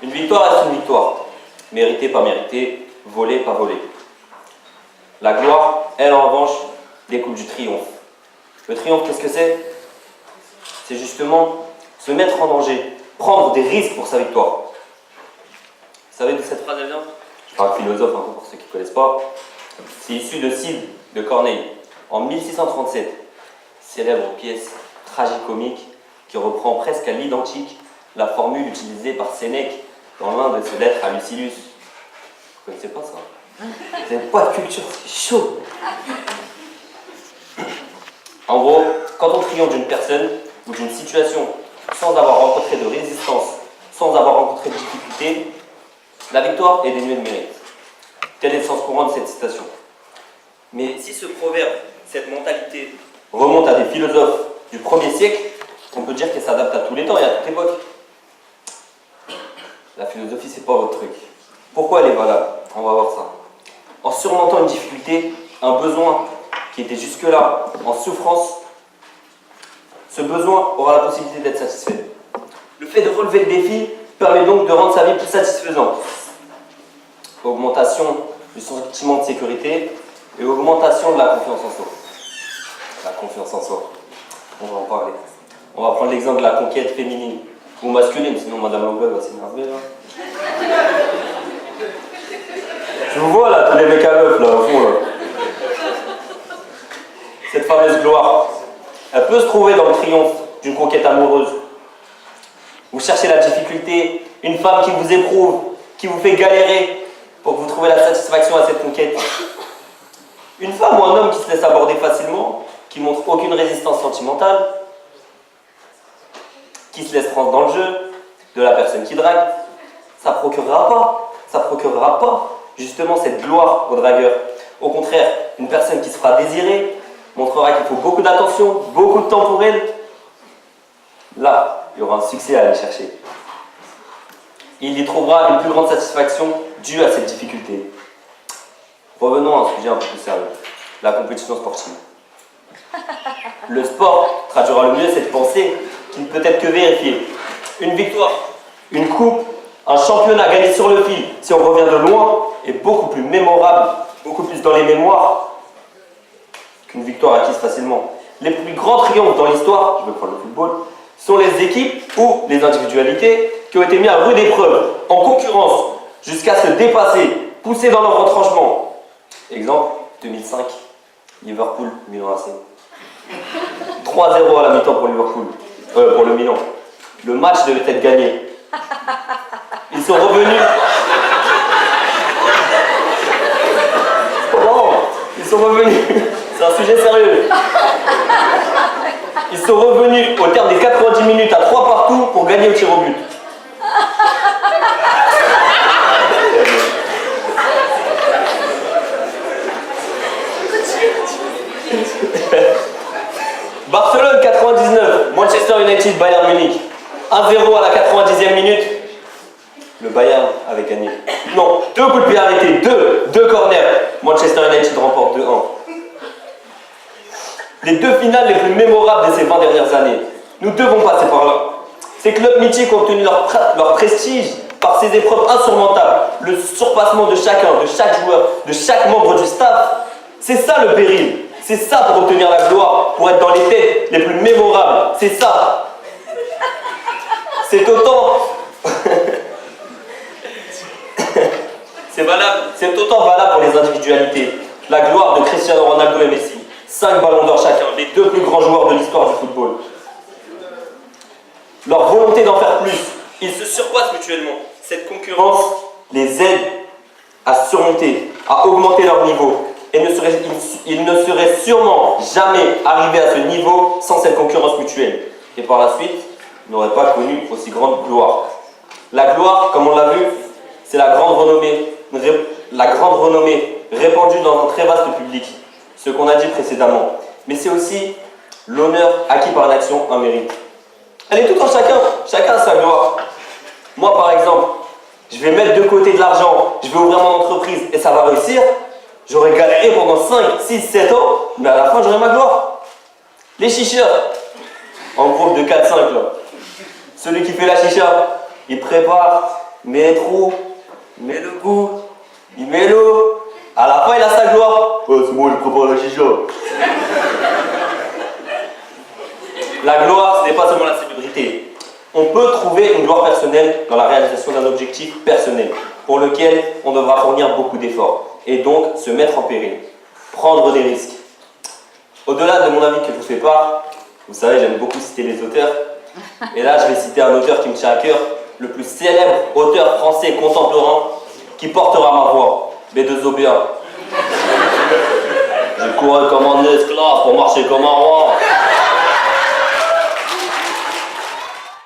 Une victoire reste une victoire. Méritée, pas méritée, volée, pas volée. La gloire, elle en revanche, découle du triomphe. Le triomphe, qu'est-ce que c'est? C'est justement se mettre en danger, prendre des risques pour sa victoire. Vous savez d'où cette phrase elle vient? Je parle philosophe un peu pour ceux qui ne connaissent pas. C'est issu de Cid de Corneille, en 1637. Célèbre pièce tragicomique qui reprend presque à l'identique la formule utilisée par Sénèque dans l'un de ses lettres à Lucilius. Vous ne connaissez pas ça? Vous n'avez pas de culture, c'est chaud. En gros, quand on triomphe d'une personne ou d'une situation sans avoir rencontré de résistance, sans avoir rencontré de difficulté, la victoire est dénuée de mérite. Tel est le sens courant de cette citation. Mais si ce proverbe, cette mentalité, remonte à des philosophes du 1er siècle, on peut dire qu'elle s'adapte à tous les temps et à toute époque. La philosophie, c'est pas votre truc. Pourquoi elle est valable? On va voir ça. En surmontant une difficulté, un besoin qui était jusque-là en souffrance, ce besoin aura la possibilité d'être satisfait. Le fait de relever le défi permet donc de rendre sa vie plus satisfaisante. Augmentation du sentiment de sécurité et augmentation de la confiance en soi. La confiance en soi. On va en parler. On va prendre l'exemple de la conquête féminine ou masculine, sinon Madame Longueuil va s'énerver là. Je vous vois là, tous les mecs à meufs là, au fond là. Cette fameuse gloire, elle peut se trouver dans le triomphe d'une conquête amoureuse. Vous cherchez la difficulté, une femme qui vous éprouve, qui vous fait galérer pour que vous trouviez la satisfaction à cette conquête. Une femme ou un homme qui se laisse aborder facilement, qui montre aucune résistance sentimentale, qui se laisse prendre dans le jeu de la personne qui drague, ça procurera pas justement cette gloire au dragueur. Au contraire, une personne qui se fera désirer montrera qu'il faut beaucoup d'attention, beaucoup de temps pour elle. Là, il y aura un succès à aller chercher. Il y trouvera une plus grande satisfaction due à cette difficulté. Revenons à un sujet un peu plus sérieux, la compétition sportive. Le sport traduira le mieux cette pensée qui ne peut être que vérifiée. Une victoire, une coupe, un championnat gagné sur le fil, si on revient de loin, est beaucoup plus mémorable, beaucoup plus dans les mémoires qu'une victoire acquise facilement. Les plus grands triomphes dans l'histoire, je vais prendre le football, sont les équipes ou les individualités qui ont été mis à rude épreuve, en concurrence, jusqu'à se dépasser, poussés dans leur retranchement. Exemple, 2005, Liverpool, Milan AC. 3-0 à la mi-temps pour Liverpool, pour le Milan. Le match devait être gagné. Ils sont revenus. Oh, ils sont revenus. C'est un sujet sérieux. Ils sont revenus au terme des 90 minutes à 3 partout pour gagner au tir au but. Barcelone 99, Manchester United, Bayern Munich. 1-0 à la 90e minute. Le Bayern avait gagné. Non, 2 coups de pied arrêtés, 2 corners. Manchester United remporte 2-1. Les 2 finales les plus mémorables de ces 20 dernières années. Nous devons passer par là. Ces clubs mythiques ont obtenu leur prestige par ces épreuves insurmontables. Le surpassement de chacun, de chaque joueur, de chaque membre du staff. C'est ça le péril. C'est ça pour obtenir la gloire, pour être dans les têtes les plus mémorables. C'est ça. C'est autant... C'est autant valable pour les individualités. La gloire de Cristiano Ronaldo et Messi. 5 ballons d'or chacun, les 2 plus grands joueurs de l'histoire du football. Leur volonté d'en faire plus, ils se surpassent mutuellement. Cette concurrence les aide à surmonter, à augmenter leur niveau. Et ils ne seraient sûrement jamais arrivés à ce niveau sans cette concurrence mutuelle. Et par la suite, n'auraient pas connu aussi grande gloire. La gloire, comme on l'a vu, c'est la grande renommée répandue dans un très vaste public. Ce qu'on a dit précédemment. Mais c'est aussi l'honneur acquis par l'action, un mérite. Elle est toute en chacun. Chacun a sa gloire. Moi, par exemple, je vais mettre de côté de l'argent, je vais ouvrir mon entreprise et ça va réussir. J'aurais galéré pendant 5, 6, 7 ans, mais à la fin, j'aurai ma gloire. Les chicheurs, en groupe de 4-5 là. Celui qui fait la chicha, il prépare il met trop, il met le goût, il met l'eau. À la fin, il a sa gloire. Ouais, c'est moi, je prépare la chicha. La gloire, ce n'est pas seulement la célébrité. On peut trouver une gloire personnelle dans la réalisation d'un objectif personnel, pour lequel on devra fournir beaucoup d'efforts, et donc se mettre en péril, prendre des risques. Au-delà de mon avis que je vous fais part, vous savez, j'aime beaucoup citer les auteurs, et là, je vais citer un auteur qui me tient à cœur, le plus célèbre auteur français contemporain qui portera ma voix, B2OBA. Je courais comme un esclave pour marcher comme un roi.